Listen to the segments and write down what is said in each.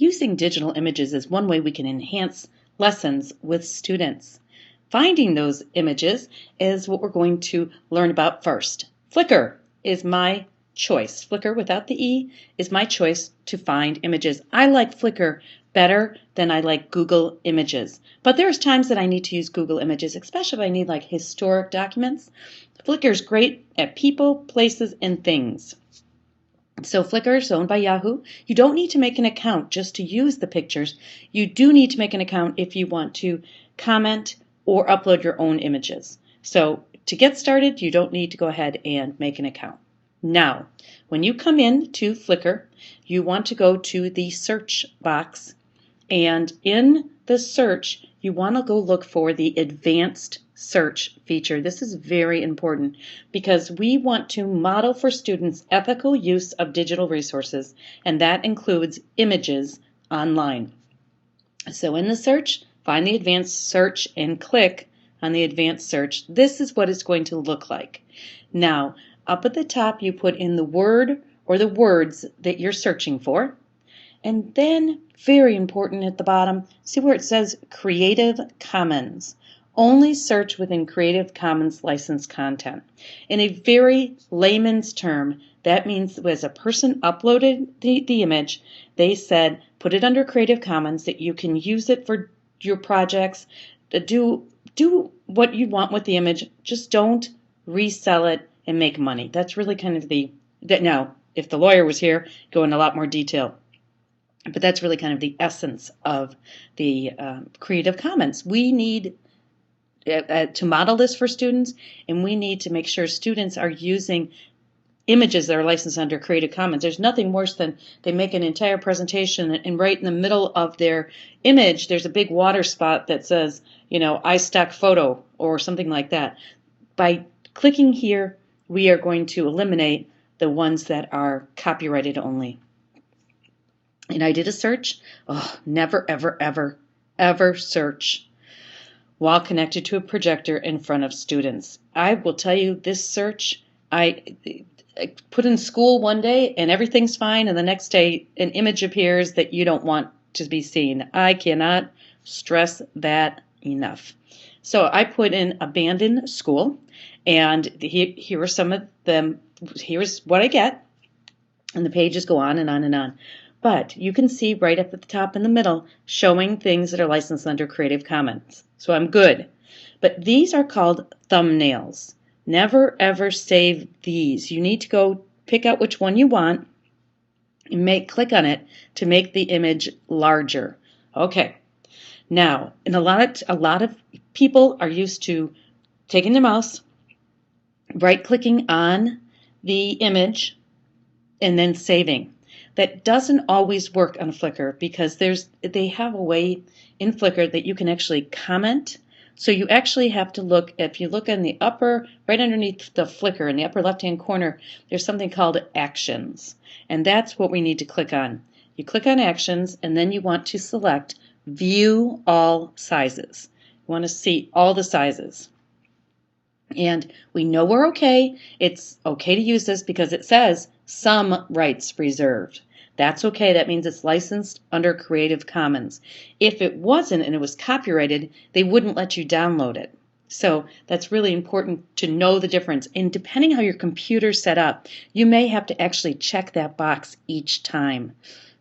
Using digital images is one way we can enhance lessons with students. Finding those images is what we're going to learn about first. Flickr is my choice. Flickr without the E is my choice to find images. I like Flickr better than I like Google Images. But there's times that I need to use Google Images, especially if I need like historic documents. Flickr is great at people, places, and things. So Flickr is owned by Yahoo. You don't need to make an account just to use the pictures. You do need to make an account if you want to comment or upload your own images. So to get started, you don't need to go ahead and make an account. Now, when you come in to Flickr, you want to go to the search box, and in the search, you want to go look for the advanced search feature. This is very important because we want to model for students ethical use of digital resources, and that includes images online. So in the search, find the advanced search and click on the advanced search. This is what it's going to look like. Now, up at the top, you put in the word or the words that you're searching for. And then, very important at the bottom, see where it says Creative Commons. Only search within Creative Commons licensed content. In a very layman's term, that means as a person uploaded the image, they said put it under Creative Commons, that you can use it for your projects, do what you want with the image, just don't resell it and make money. That's really kind of now, if the lawyer was here, go into a lot more detail. But that's really kind of the essence of the Creative Commons. We need to model this for students, and we need to make sure students are using images that are licensed under Creative Commons. There's nothing worse than they make an entire presentation and right in the middle of their image there's a big water spot that says, iStock photo or something like that. By clicking here, we are going to eliminate the ones that are copyrighted only. And I did a search. Never, ever, ever, ever search while connected to a projector in front of students. I will tell you, this search, I put in school one day and everything's fine, and the next day an image appears that you don't want to be seen. I cannot stress that enough. So I put in abandoned school, and here are some of them. Here's what I get, and the pages go on and on and on. But you can see right up at the top in the middle showing things that are licensed under Creative Commons. So I'm good. But these are called thumbnails. Never ever save these. You need to go pick out which one you want and click on it to make the image larger. Okay. Now, a lot of people are used to taking their mouse, right-clicking on the image, and then saving. That doesn't always work on Flickr because they have a way in Flickr that you can actually comment. So you actually have to look, if you look in the right underneath the Flickr in the upper left-hand corner, there's something called Actions. And that's what we need to click on. You click on Actions, and then you want to select View All Sizes. You want to see all the sizes. And we know we're okay. It's okay to use this because it says some rights reserved. That's okay. That means it's licensed under Creative Commons. If it wasn't and it was copyrighted, they wouldn't let you download it. So that's really important to know the difference. And depending how your computer's set up, you may have to actually check that box each time.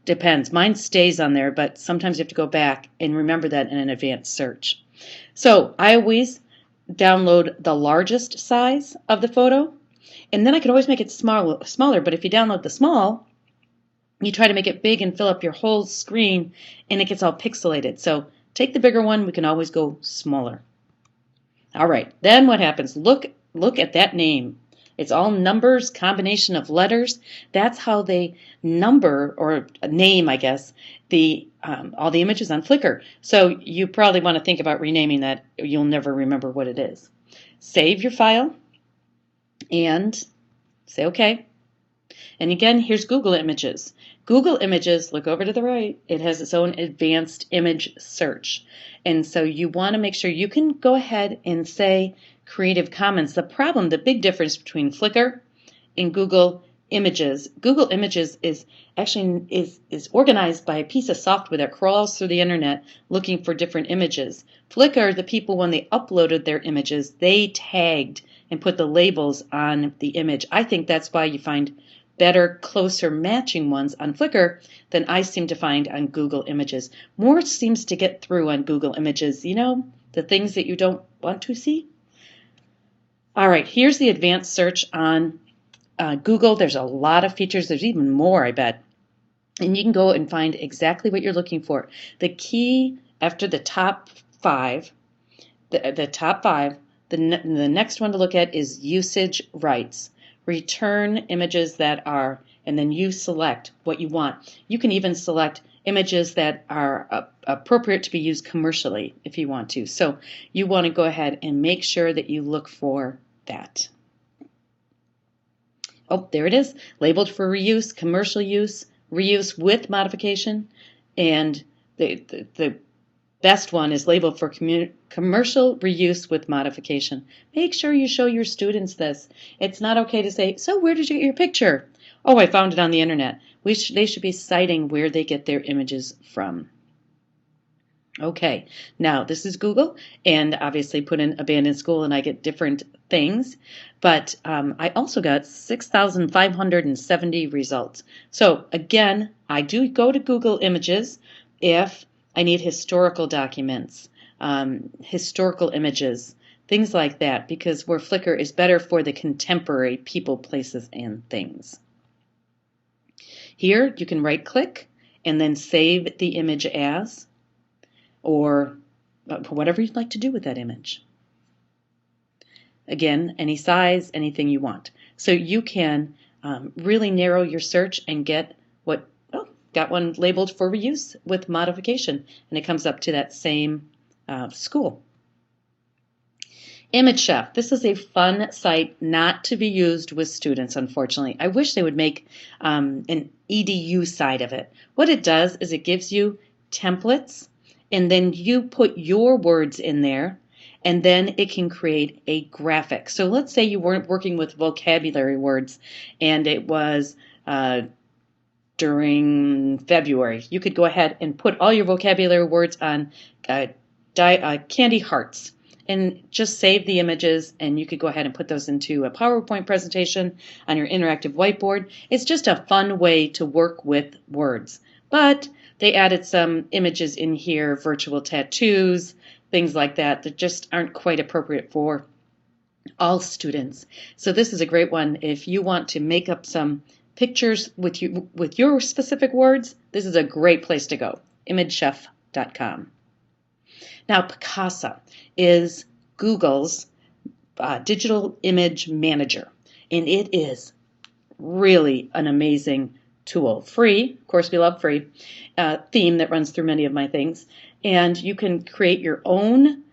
Depends. Mine stays on there, but sometimes you have to go back and remember that in an advanced search. So I always download the largest size of the photo, and then I could always make it smaller. But if you download the small, you try to make it big and fill up your whole screen, and it gets all pixelated. So take the bigger one. We can always go smaller. All right. Then what happens? Look at that name. It's all numbers, combination of letters. That's how they number or name, I guess, all the images on Flickr. So you probably want to think about renaming that. You'll never remember what it is. Save your file and say OK. And again, here's Google Images. Google Images, look over to the right, it has its own advanced image search. And so you want to make sure you can go ahead and say Creative Commons. The big difference between Flickr and Google images. Google Images is actually is organized by a piece of software that crawls through the internet looking for different images. Flickr, the people when they uploaded their images, they tagged and put the labels on the image. I think that's why you find better, closer matching ones on Flickr than I seem to find on Google Images. More seems to get through on Google Images, you know, the things that you don't want to see. All right, here's the advanced search on Google. There's a lot of features. There's even more, I bet. And you can go and find exactly what you're looking for. The key after the top five, the next one to look at is usage rights. Return images that are, and then you select what you want. You can even select images that are appropriate to be used commercially if you want to. So you want to go ahead and make sure that you look for that. Oh, there it is, labeled for reuse, commercial use, reuse with modification, and the best one is labeled for commercial reuse with modification. Make sure you show your students this. It's not okay to say, so where did you get your picture? Oh, I found it on the internet. They should be citing where they get their images from. Okay, now this is Google, and obviously put in abandoned school and I get different things, but I also got 6,570 results. So again, I do go to Google Images if I need historical documents, historical images, things like that, because where Flickr is better for the contemporary people, places, and things. Here you can right click and then save the image as, or whatever you'd like to do with that image. Again, any size, anything you want. So you can really narrow your search and get what, oh, got one labeled for reuse with modification, and it comes up to that same school. Image Chef. This is a fun site not to be used with students, unfortunately. I wish they would make an EDU side of it. What it does is it gives you templates, and then you put your words in there, and then it can create a graphic. So let's say you weren't working with vocabulary words, and it was during February. You could go ahead and put all your vocabulary words on candy hearts, and just save the images, and you could go ahead and put those into a PowerPoint presentation on your interactive whiteboard. It's just a fun way to work with words. But they added some images in here, virtual tattoos, things like that, that just aren't quite appropriate for all students. So this is a great one. If you want to make up some pictures with your specific words, this is a great place to go, imagechef.com. Now, Picasa is Google's digital image manager, and it is really an amazing tool. Free, of course we love free, theme that runs through many of my things. And you can create your own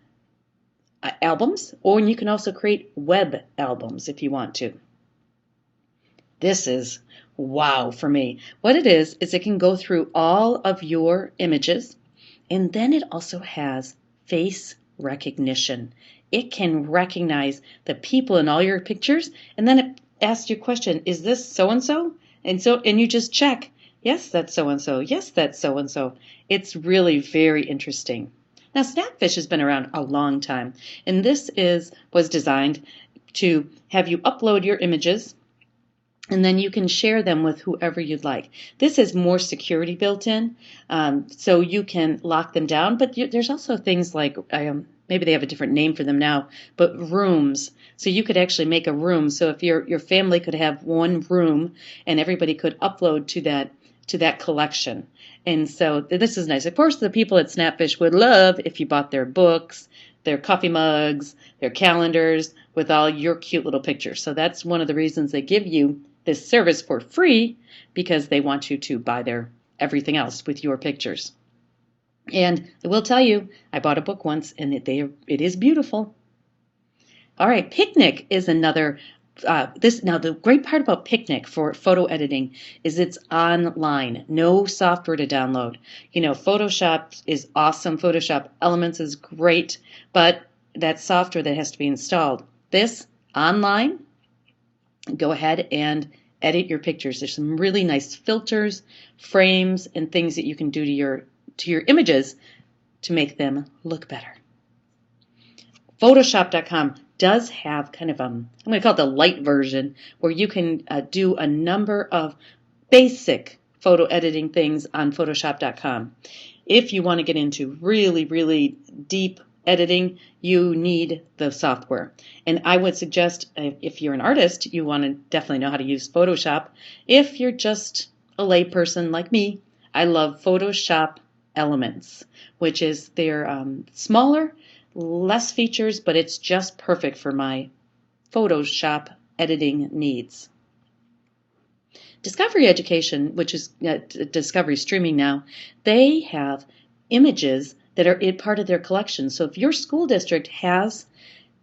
albums, or you can also create web albums if you want to. This is wow for me. What it is it can go through all of your images, and then it also has face recognition. It can recognize the people in all your pictures, and then it asks you a question, is this so-and-so? And you just check, yes, that's so-and-so, yes, that's so-and-so. It's really very interesting. Now, Snapfish has been around a long time, and this was designed to have you upload your images, and then you can share them with whoever you'd like. This has more security built in, so you can lock them down, but there's also things like, maybe they have a different name for them now, but rooms. So you could actually make a room. So if your family could have one room, and everybody could upload to that collection. And so this is nice. Of course, the people at Snapfish would love if you bought their books, their coffee mugs, their calendars with all your cute little pictures. So that's one of the reasons they give you this service for free, because they want you to buy their everything else with your pictures. And I will tell you, I bought a book once, and it is beautiful. All right, Picnic is another. Now the great part about Picnic for photo editing is it's online, no software to download. You know, Photoshop is awesome. Photoshop Elements is great, but that software that has to be installed. This online, go ahead and edit your pictures. There's some really nice filters, frames, and things that you can do to your images to make them look better. Photoshop.com does have kind of I'm going to call it the light version, where you can do a number of basic photo editing things on Photoshop.com. If you want to get into really, really deep editing, you need the software. And I would suggest, if you're an artist, you want to definitely know how to use Photoshop. If you're just a layperson like me, I love Photoshop Elements, which is their smaller, less features, but it's just perfect for my Photoshop editing needs. Discovery Education, which is Discovery Streaming now, they have images that are part of their collection. So if your school district has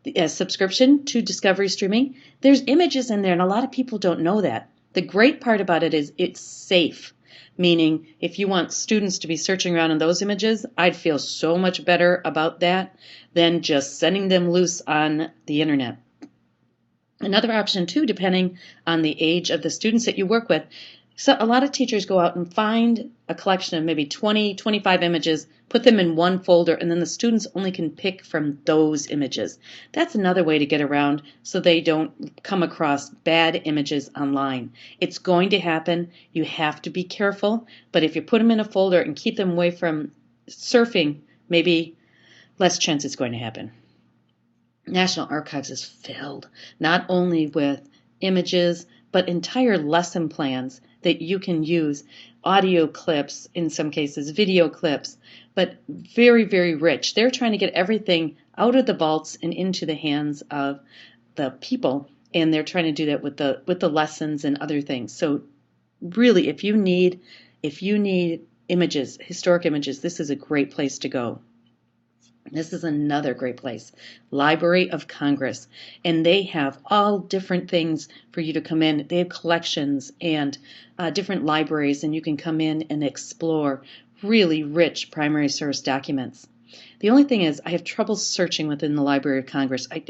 a subscription to Discovery Streaming, there's images in there, and a lot of people don't know that. The great part about it is it's safe, meaning if you want students to be searching around in those images, I'd feel so much better about that than just sending them loose on the internet. Another option too, depending on the age of the students that you work with, so a lot of teachers go out and find a collection of maybe 20, 25 images, put them in one folder, and then the students only can pick from those images. That's another way to get around so they don't come across bad images online. It's going to happen. You have to be careful, but if you put them in a folder and keep them away from surfing, maybe less chance it's going to happen. National Archives is filled not only with images, but entire lesson plans that you can use, audio clips, in some cases video clips, but very, very rich. They're trying to get everything out of the vaults and into the hands of the people, and they're trying to do that with the lessons and other things. So really, if you need images, historic images, this is a great place to go. This is another great place, Library of Congress, and they have all different things for you to come in. They have collections and different libraries, and you can come in and explore really rich primary source documents. The only thing is I have trouble searching within the Library of Congress. I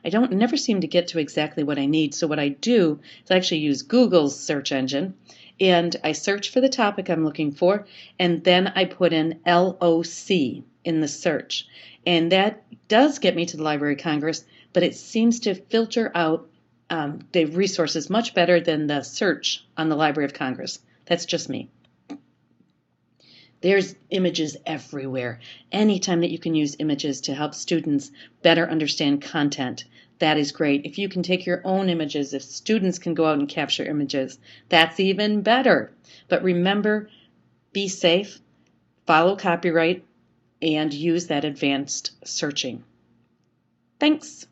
never seem to get to exactly what I need, so what I do is I actually use Google's search engine, and I search for the topic I'm looking for, and then I put in LOC in the search. And that does get me to the Library of Congress, but it seems to filter out the resources much better than the search on the Library of Congress. That's just me. There's images everywhere. Anytime that you can use images to help students better understand content, that is great. If you can take your own images, if students can go out and capture images, that's even better. But remember, be safe, follow copyright, and use that advanced searching. Thanks.